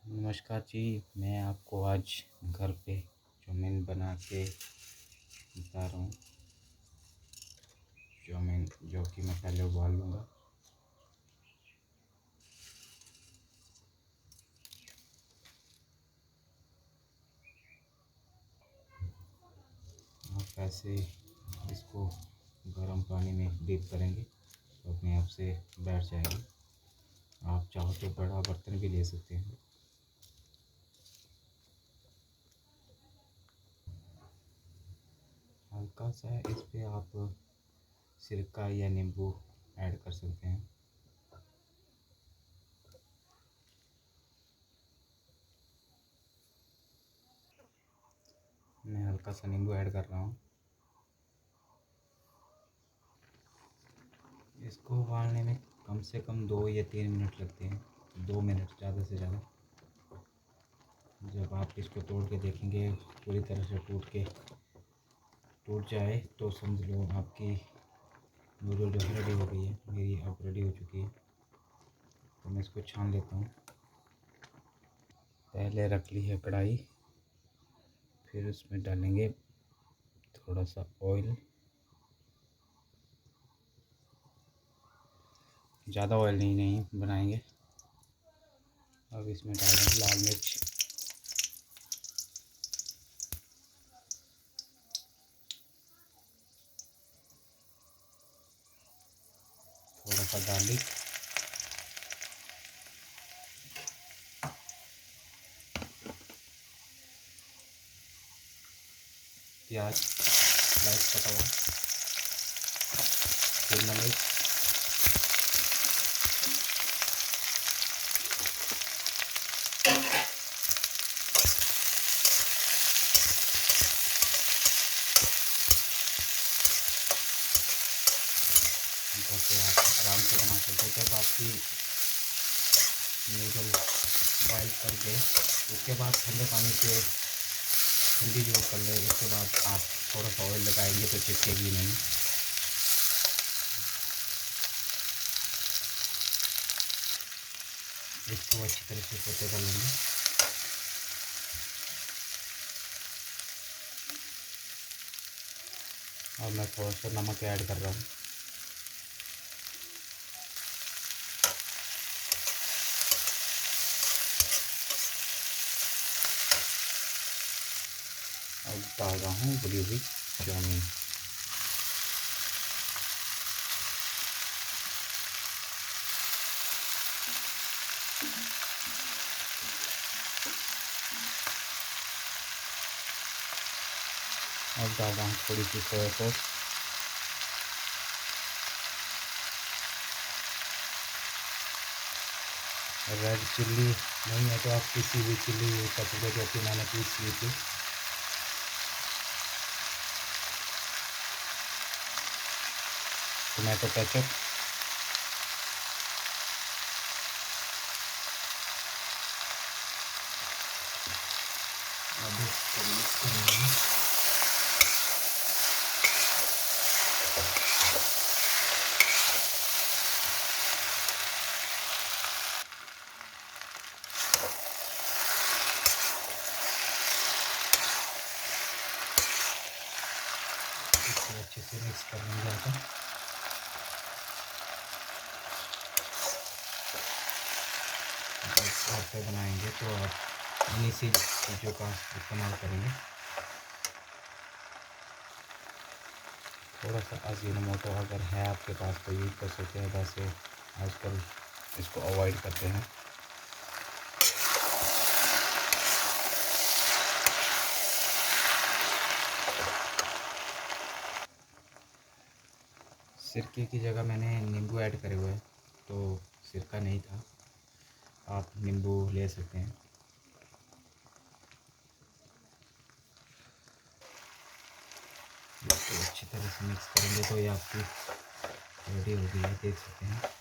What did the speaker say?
नमस्कार जी। मैं आपको आज घर पे चाउमीन बना के बता रहा हूँ। चाउमीन जो कि मैं पहले उबाल लूँगा। आप ऐसे इसको गर्म पानी में डीप करेंगे तो अपने आप से बैठ जाएगी। आप चाहो तो बड़ा बर्तन भी ले सकते हैं। हल्का सा इस पे आप सिरका या नींबू ऐड कर सकते हैं। मैं हल्का सा नींबू ऐड कर रहा हूँ। इसको उबालने में कम से कम 2 या 3 मिनट लगते हैं। 2 मिनट ज़्यादा से ज़्यादा। जब आप इसको तोड़ के देखेंगे पूरी तरह से टूट जाए तो समझ लो आपकी नूडल जो है रेडी हो गई है। मेरी अब रेडी हो चुकी है, तो मैं इसको छान लेता हूँ। पहले रख ली है कढ़ाई, फिर उसमें डालेंगे थोड़ा सा ऑयल। ज़्यादा ऑयल नहीं बनाएंगे। अब इसमें डालेंगे लाल मिर्च, थोड़ा सा गार्लिक, प्याज स्लाइस कटा हुआ, शिमला मिर्च, जैसे आप आराम से बना सकते हैं। जब आपकी नूडल बॉयल कर दे उसके बाद ठंडे पानी से ठंडी जो कर ले, उसके बाद आप थोड़ा सा ऑयल लगाएंगे तो चिपकेगी नहीं। इसको अच्छी तरह से सोते कर लेंगे। और मैं थोड़ा सा नमक ऐड कर रहा हूँ। अब डाल रहा हूँ उबली हुई चाउमीन। अब डाल रहा हूँ थोड़ी सी सोया सॉस, रेड चिल्ली नहीं है तो आप किसी भी चिल्ली यूज़ कर सकते हो, जैसे मैंने पीस ली थी। टोमेटो केचप, अब इसको मिक्स करेंगे। इसको अच्छे से मिक्स कर लेंगे आकर। जब घर पे बनाएंगे तो आप इन्हीं सी चीज़ों का इस्तेमाल करेंगे। थोड़ा सा अजीनोमोटो अगर है आपके पास तो यूज़ कर सकते हैं, वैसे आजकल इसको अवॉइड करते हैं। सिरके की जगह मैंने नींबू ऐड करे हुए हैं, तो सिरका नहीं था, आप नींबू ले सकते हैं। इसको अच्छी तरह से मिक्स करेंगे तो ये आपकी रेडी हो गई है, देख सकते हैं।